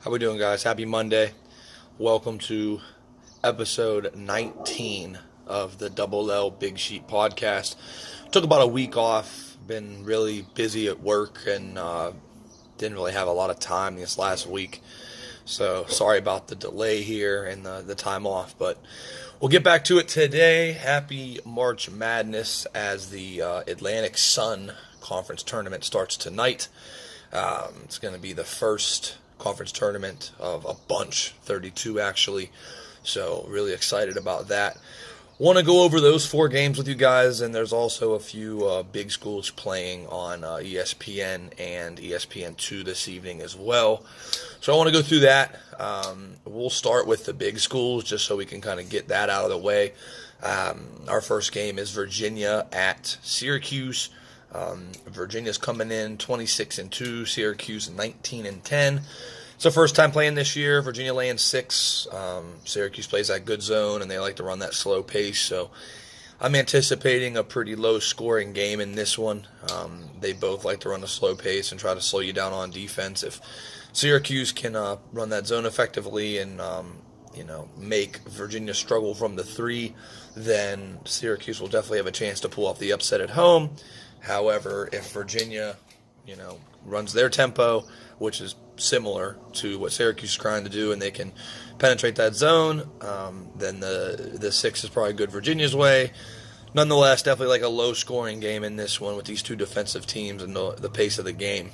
How we doing, guys? Happy Monday. Welcome to episode 19 of the Double L Big Sheet podcast. Took about a week off. Been really busy at work and didn't really have a lot of time this last week. So sorry about the delay here and the time off, but we'll get back to it today. Happy March Madness as the Atlantic Sun Conference Tournament starts tonight. It's going to be the first conference tournament of a bunch, 32 actually, so really excited about that. Want to go over those 4 games with you guys, and there's also a few big schools playing on ESPN and ESPN2 this evening as well. So I want to go through that. We'll start with the big schools just so we can kind of get that out of the way. Our first game is Virginia at Syracuse. Virginia's coming in 26-2, Syracuse 19-10. It's the first time playing this year. Virginia laying 6. Syracuse plays that good zone, and they like to run that slow pace. So I'm anticipating a pretty low-scoring game in this one. They both like to run a slow pace and try to slow you down on defense. If Syracuse can run that zone effectively and make Virginia struggle from the 3, then Syracuse will definitely have a chance to pull off the upset at home. However, if Virginia, runs their tempo, which is similar to what Syracuse is trying to do, and they can penetrate that zone, then the 6 is probably good Virginia's way. Nonetheless, definitely like a low-scoring game in this one with these 2 defensive teams and the pace of the game.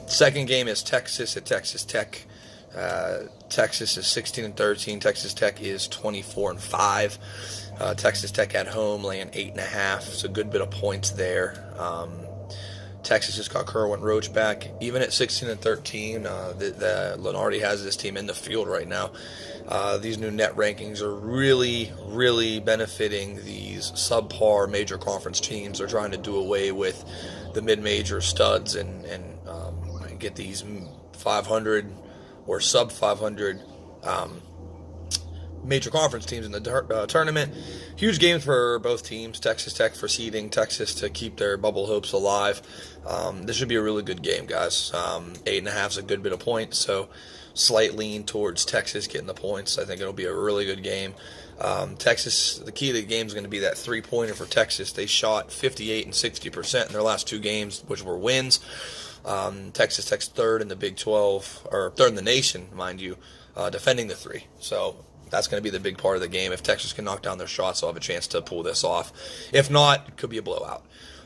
Second game is Texas at Texas Tech. Texas is 16-13. Texas Tech is 24-5. Texas Tech at home laying 8.5. It's a good bit of points there. Texas just got Kerwin Roach back. Even at 16-13, the Lenardi has this team in the field right now. These new net rankings are really, really benefiting these subpar major conference teams. They're trying to do away with the mid-major studs and get these 500 or sub 500 major conference teams in the tournament. Huge games for both teams. Texas Tech for seeding, Texas to keep their bubble hopes alive. This should be a really good game, guys. 8.5 is a good bit of points, so slight lean towards Texas getting the points. I think it'll be a really good game. Texas, the key to the game is going to be that 3-pointer for Texas. They shot 58 and 60% in their last 2 games, which were wins. Texas Tech's 3rd in the Big 12, or 3rd in the nation, mind you, defending the 3. So that's going to be the big part of the game. If Texas can knock down their shots, they'll have a chance to pull this off. If not, it could be a blowout.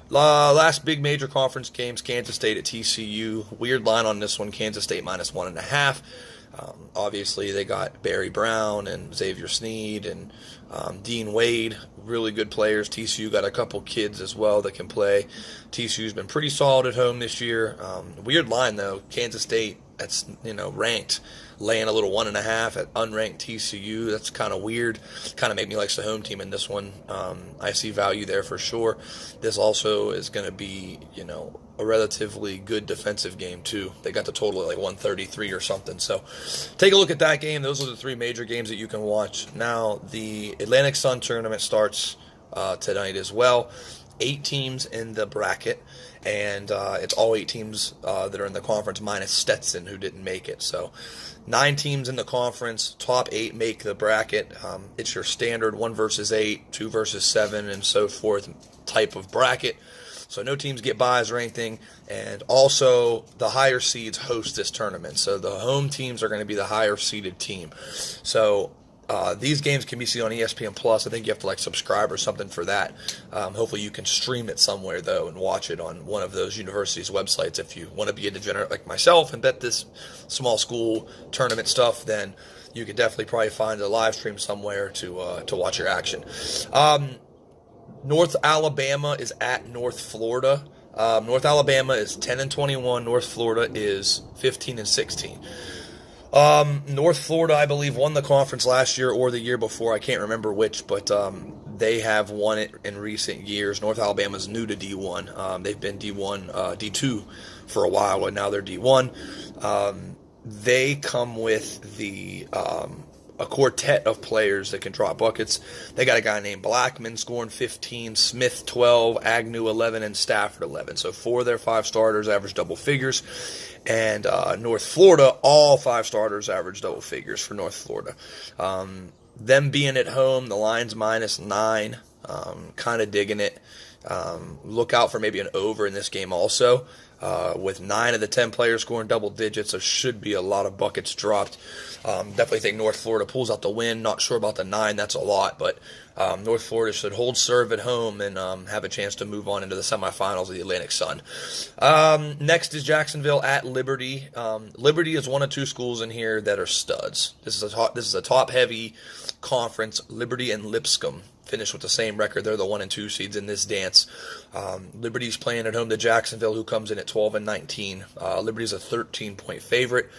Last big major conference games, Kansas State at TCU. Weird line on this one, Kansas State minus 1.5. Obviously, they got Barry Brown and Xavier Sneed and Dean Wade, really good players. TCU got a couple kids as well that can play. TCU's been pretty solid at home this year. Weird line, though. Kansas State, that's ranked, laying a little 1.5 at unranked TCU. That's kind of weird. Kind of make me like the home team in this one. I see value there for sure. This also is going to be, a relatively good defensive game too. They got the total at like 133 or something. So take a look at that game. Those are the 3 major games that you can watch. Now the Atlantic Sun tournament starts tonight as well. 8 teams in the bracket, and it's all 8 teams that are in the conference minus Stetson, who didn't make it. So 9 teams in the conference, top 8 make the bracket. It's your standard 1 versus 8, 2 versus 7, and so forth type of bracket. So no teams get buys or anything, and also the higher seeds host this tournament. So the home teams are going to be the higher seeded team. So these games can be seen on ESPN Plus. I think you have to subscribe or something for that. Hopefully you can stream it somewhere though and watch it on one of those universities' websites. If you want to be a degenerate like myself and bet this small school tournament stuff, then you could definitely probably find a live stream somewhere to watch your action. North Alabama is at North Florida. North Alabama is 10-21. North Florida is 15-16. North Florida, I believe, won the conference last year or the year before. I can't remember which, but they have won it in recent years. North Alabama's new to D1. They've been D1, D2 for a while, and now they're D1. They come with the a quartet of players that can drop buckets. They got a guy named Blackman scoring 15, Smith 12, Agnew 11, and Stafford 11. So 4 of their 5 starters average double figures. And North Florida, all 5 starters average double figures for North Florida. Them being at home, the line's -9. Kind of digging it. Look out for maybe an over in this game also. With 9 of the 10 players scoring double digits, there should be a lot of buckets dropped. Definitely think North Florida pulls out the win. Not sure about the 9, that's a lot, but North Florida should hold serve at home and have a chance to move on into the semifinals of the Atlantic Sun. Next is Jacksonville at Liberty. Liberty is one of 2 schools in here that are studs. This is a top-heavy conference. Liberty and Lipscomb finished with the same record. They're the 1 and 2 seeds in this dance. Liberty's playing at home to Jacksonville, who comes in at 12 and 19. Liberty's a 13-point favorite.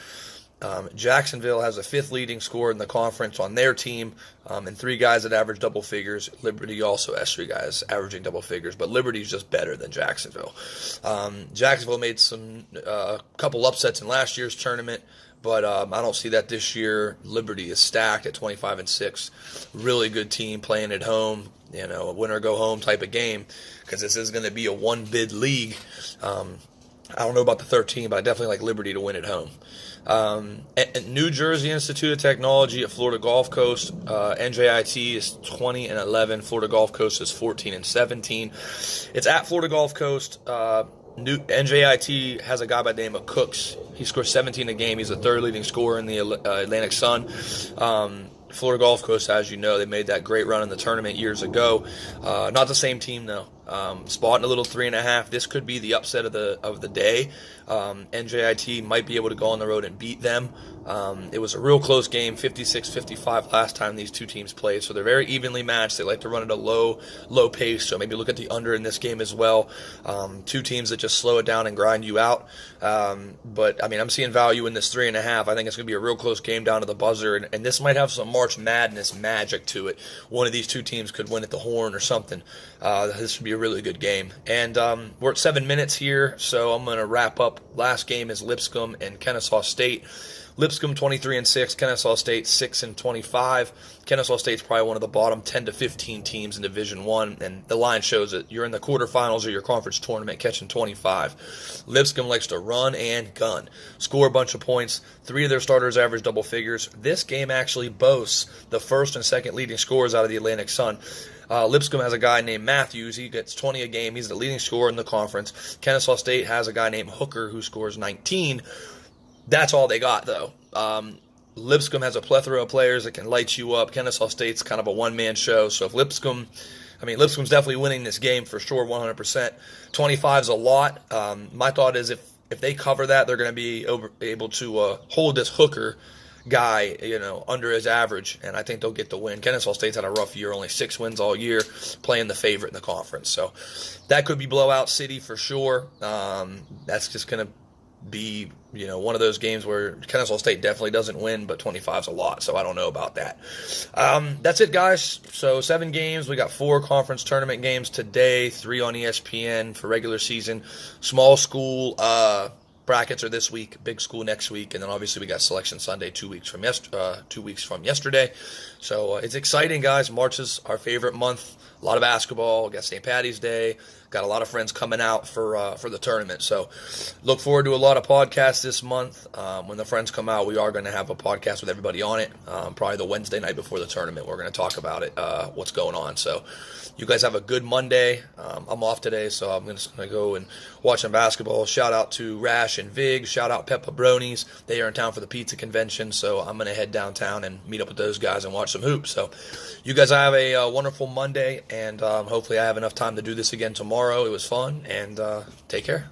Jacksonville has a 5th leading scorer in the conference on their team, and 3 guys that average double figures. Liberty also has 3 guys averaging double figures, but Liberty's just better than Jacksonville. Jacksonville made a couple upsets in last year's tournament, but I don't see that this year. Liberty is stacked at 25 and 6. Really good team playing at home. A win or go home type of game, because this is going to be a 1-bid league. I don't know about the 13, but I definitely like Liberty to win at home. At New Jersey Institute of Technology at Florida Gulf Coast, NJIT is 20 and 11. Florida Gulf Coast is 14 and 17. It's at Florida Gulf Coast. NJIT has a guy by the name of Cooks. He scores 17 a game. He's the 3rd leading scorer in the Atlantic Sun. Florida Gulf Coast, as you know, they made that great run in the tournament years ago. Not the same team, though. Spotting a little 3.5. This could be the upset of the day. NJIT might be able to go on the road and beat them. It was a real close game, 56-55 last time these 2 teams played. So they're very evenly matched. They like to run at a low pace. So maybe look at the under in this game as well. 2 teams that just slow it down and grind you out. But I mean, I'm seeing value in this 3.5. I think it's going to be a real close game down to the buzzer, and this might have some March Madness magic to it. One of these 2 teams could win at the horn or something. This should be a really good game. And we're at 7 minutes here, so I'm going to wrap up. Last game is Lipscomb and Kennesaw State. Lipscomb 23 and 6, Kennesaw State 6 and 25. Kennesaw State's probably one of the bottom 10 to 15 teams in Division I, and the line shows that you're in the quarterfinals of your conference tournament catching 25. Lipscomb likes to run and gun, score a bunch of points. 3 of their starters average double figures. This game actually boasts the 1st and 2nd leading scorers out of the Atlantic Sun. Lipscomb has a guy named Matthews. He gets 20 a game. He's the leading scorer in the conference. Kennesaw State has a guy named Hooker who scores 19. That's all they got, though. Lipscomb has a plethora of players that can light you up. Kennesaw State's kind of a one-man show. So if Lipscomb's definitely winning this game for sure, 100%. 25 is a lot. My thought is if they cover that, they're going to be able to hold this Hooker guy, under his average, and I think they'll get the win. Kennesaw State's had a rough year, only 6 wins all year, playing the favorite in the conference. So that could be blowout city for sure. That's just going to be, one of those games where Kennesaw State definitely doesn't win, but 25 is a lot, so I don't know about that. That's it, guys. So 7 games. We got 4 conference tournament games today, 3 on ESPN for regular season. Small school brackets are this week, big school next week, and then obviously we got Selection Sunday 2 weeks from yesterday. So it's exciting, guys. March is our favorite month. A lot of basketball. We got St. Patty's Day. Got a lot of friends coming out for the tournament. So look forward to a lot of podcasts this month. When the friends come out, we are going to have a podcast with everybody on it. Probably the Wednesday night before the tournament. We're going to talk about it, what's going on. So you guys have a good Monday. I'm off today, so I'm just going to go and watch some basketball. Shout out to Rash and Vig. Shout out Peppa Bronies. They are in town for the pizza convention, so I'm going to head downtown and meet up with those guys and watch some hoops. So you guys have a wonderful Monday, and hopefully I have enough time to do this again tomorrow. It was fun, and take care.